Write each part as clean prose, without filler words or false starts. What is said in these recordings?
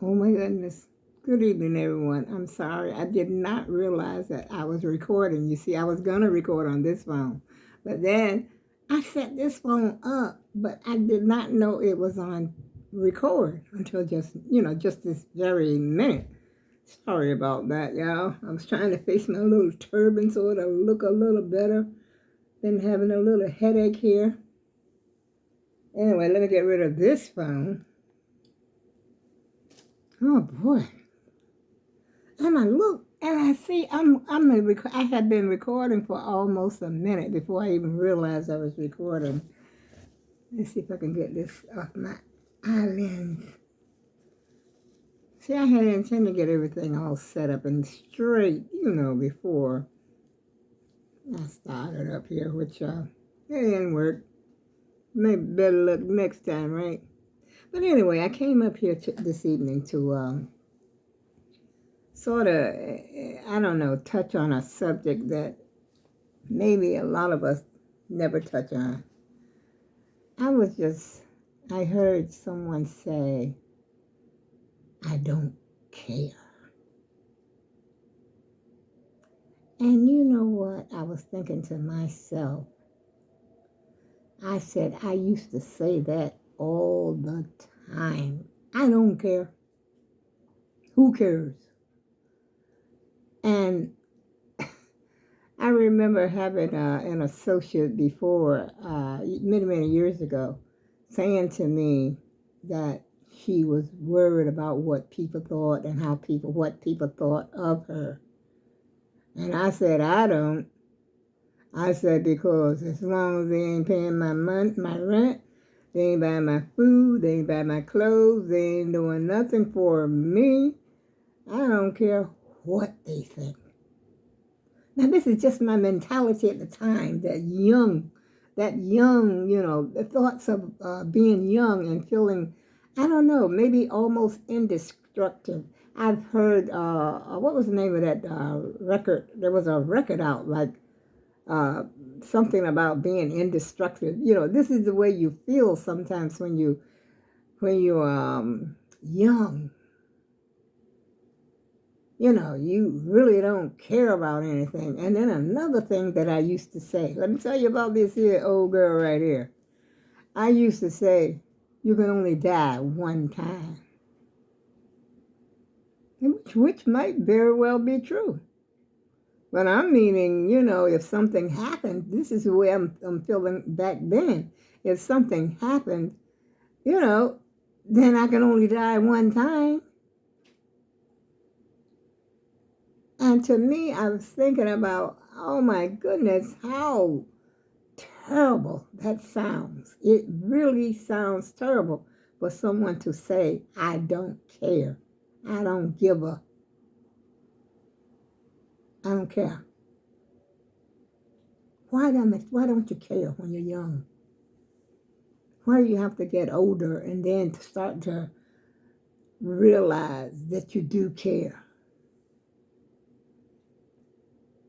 Oh my goodness. Good evening, everyone. I'm sorry. I did not realize that I was recording. You see, I was going to record on this phone. But then I set this phone up, but I did not know it was on record until just this very minute. Sorry about that, y'all. I was trying to fix my little turban so it'll look a little better. Been having a little headache here. Anyway, let me get rid of this phone. Oh boy. And I look and I see I had been recording for almost a minute before I even realized I was recording. Let's see if I can get this off my eyelids. See, I had intended to get everything all set up and straight, before I started up here, which it didn't work. Maybe better luck next time, right? But anyway, I came up here this evening to sort of, I don't know, touch on a subject that maybe a lot of us never touch on. I heard someone say, I don't care. And you know what? I was thinking to myself, I said, I used to say that all the time. I don't care. Who cares? And I remember having an associate before, many, many years ago, saying to me that she was worried about what people thought and what people thought of her. And I said, I don't. I said, because as long as they ain't paying my rent, they ain't buying my food, they ain't buying my clothes, they ain't doing nothing for me, I don't care what they think. Now, this is just my mentality at the time, the thoughts of being young and feeling, I don't know, maybe almost indestructible. I've heard, what was the name of that record? There was a record out, like something about being indestructible. This is the way you feel sometimes when you're young. You really don't care about anything. And then another thing that I used to say, let me tell you about this here old girl right here. I used to say, you can only die one time. Which might very well be true. But I'm meaning, if something happened, this is the way I'm feeling back then. If something happened, then I can only die one time. And to me, I was thinking about, oh my goodness, how terrible that sounds. It really sounds terrible for someone to say, I don't care. I don't care. Why don't you care when you're young? Why do you have to get older and then to start to realize that you do care?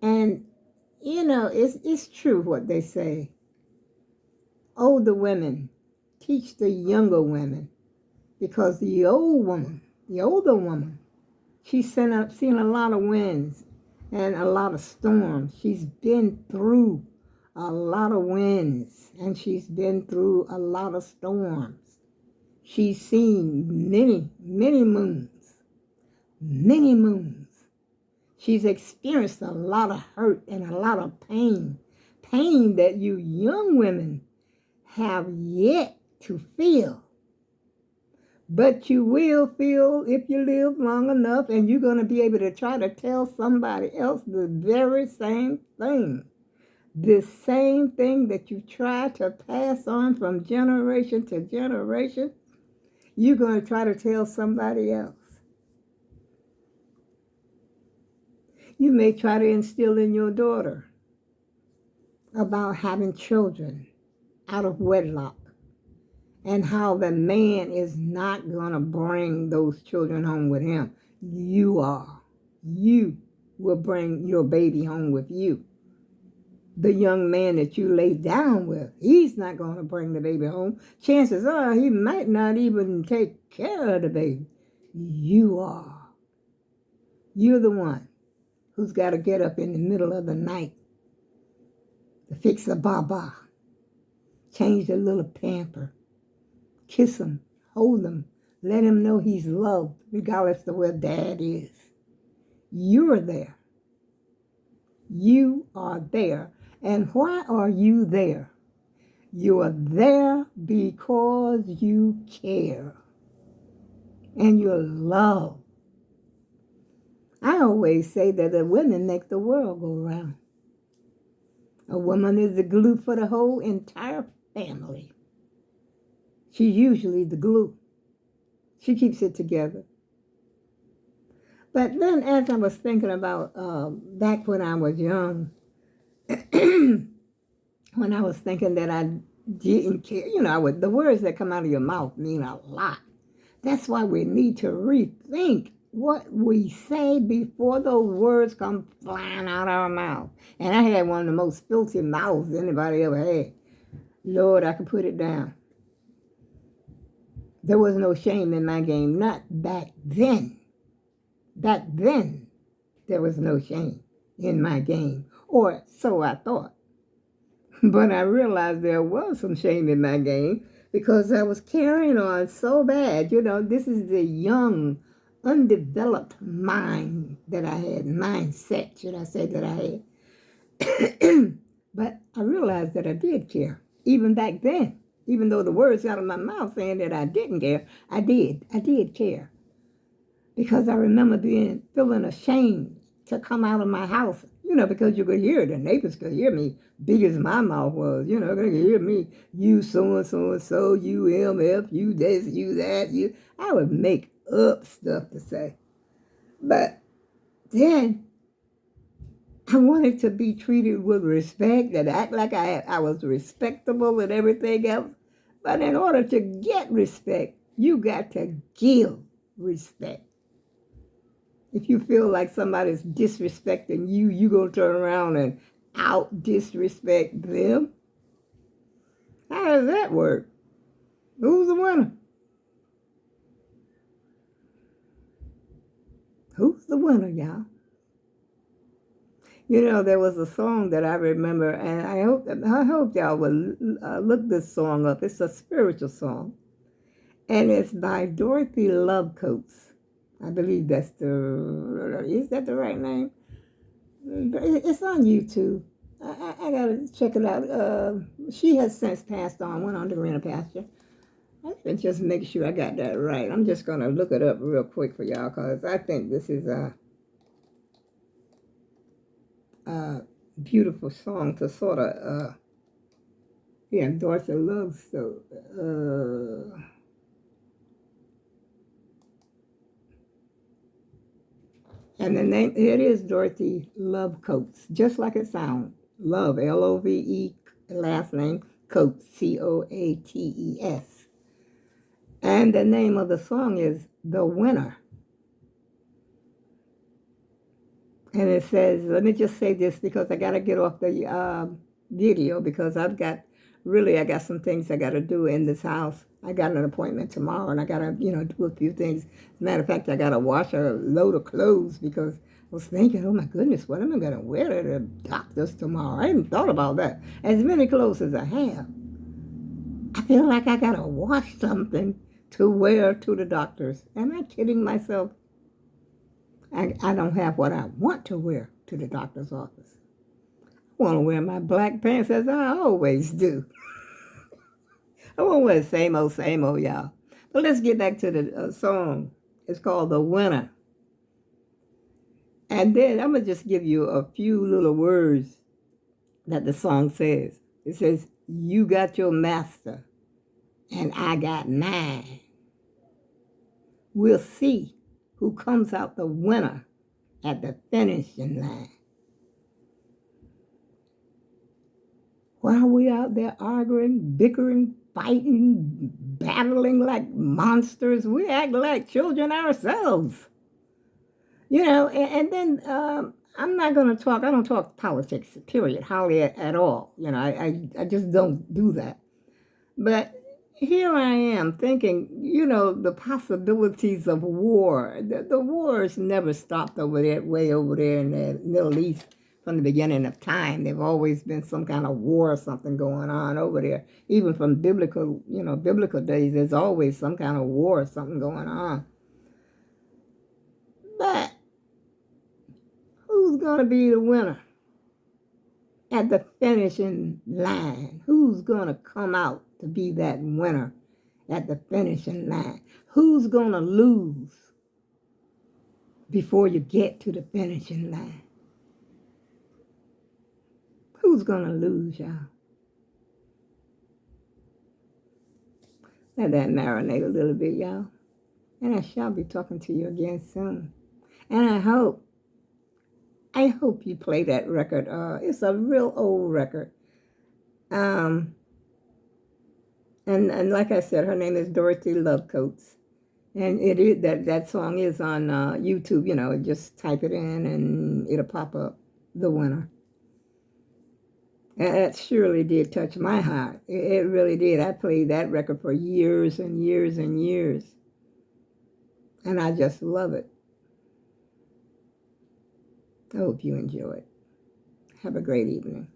And, it's true what they say. Older women teach the younger women, because the older woman, she's seen a lot of winds and a lot of storms. She's been through a lot of winds and she's been through a lot of storms. She's seen many, many moons, many moons. She's experienced a lot of hurt and a lot of pain that you young women have yet to feel. But you will feel if you live long enough, and you're going to be able to try to tell somebody else the very same thing. The same thing that you try to pass on from generation to generation, you're going to try to tell somebody else. You may try to instill in your daughter about having children out of wedlock, and how the man is not going to bring those children home with him. You are. You will bring your baby home with you. The young man that you lay down with, he's not going to bring the baby home. Chances are he might not even take care of the baby. you are. You're the one who's got to get up in the middle of the night to fix a baba, change the little pamper, kiss him, hold him, let him know he's loved, regardless of where dad is. You're there. You are there. And why are you there? You are there because you care and you love. I always say that the women make the world go round. A woman is the glue for the whole entire family. She's usually the glue. She keeps it together. But then as I was thinking about back when I was young, when I was thinking that I didn't care, the words that come out of your mouth mean a lot. That's why we need to rethink what we say before those words come flying out our mouth. And I had one of the most filthy mouths anybody ever had. Lord, I could put it down. There was no shame in my game, not back then. Back then, there was no shame in my game, or so I thought. But I realized there was some shame in my game because I was carrying on so bad. This is the young, undeveloped mind that I had, mindset, should I say, that I had. But I realized that I did care, even back then. Even though the words out of my mouth saying that I didn't care, I did care. Because I remember feeling ashamed to come out of my house, because you could hear, the neighbors could hear me, big as my mouth was, they could hear me, you so-and-so, you MF, you this, you that, you. I would make up stuff to say. But then I wanted to be treated with respect and act like I was respectable and everything else. But in order to get respect, you got to give respect. If you feel like somebody's disrespecting you, you gonna turn around and out disrespect them? How does that work? Who's the winner? Who's the winner, y'all? There was a song that I remember, and I hope y'all will look this song up. It's a spiritual song, and it's by Dorothy Love Coates. I believe is that the right name? It's on YouTube. I gotta check it out. She has since passed on, went on to greener pasture. I can just make sure I got that right. I'm just gonna look it up real quick for y'all because I think this is a beautiful song to sort of, Dorothy Love. So, and the name, it is Dorothy Love Coates, just like it sounds. Love, Love, last name, Coates, Coates. And the name of the song is The Winner. And it says, let me just say this because I got to get off the video because I got some things I got to do in this house. I got an appointment tomorrow and I got to, do a few things. As a matter of fact, I got to wash a load of clothes because I was thinking, oh my goodness, what am I going to wear to the doctor's tomorrow? I hadn't thought about that. As many clothes as I have, I feel like I got to wash something to wear to the doctor's. Am I kidding myself? I don't have what I want to wear to the doctor's office. I want to wear my black pants as I always do. I won't wear the same old, y'all. But let's get back to the song. It's called The Winner. And then I'm going to just give you a few little words that the song says. It says, you got your master and I got mine. We'll see who comes out the winner at the finishing line. While we out there arguing, bickering, fighting, battling like monsters, we act like children ourselves. And then I'm not going to talk, I don't talk politics, period, hardly at all. I just don't do that. But here I am thinking, the possibilities of war. The wars never stopped over there, way over there in the Middle East from the beginning of time. There've always been some kind of war or something going on over there. Even from biblical days, there's always some kind of war or something going on. But who's going to be the winner at the finishing line? Who's going to come out to be that winner at the finishing line? Who's going to lose before you get to the finishing line? Who's going to lose, y'all? Let that marinate a little bit, y'all. And I shall be talking to you again soon. And I hope you play that record. It's a real old record. And like I said, her name is Dorothy Lovecoats. And it is that song is on YouTube. Just type it in and it'll pop up, the winner. And that surely did touch my heart. It really did. I played that record for years and years and years. And I just love it. I hope you enjoy it. Have a great evening.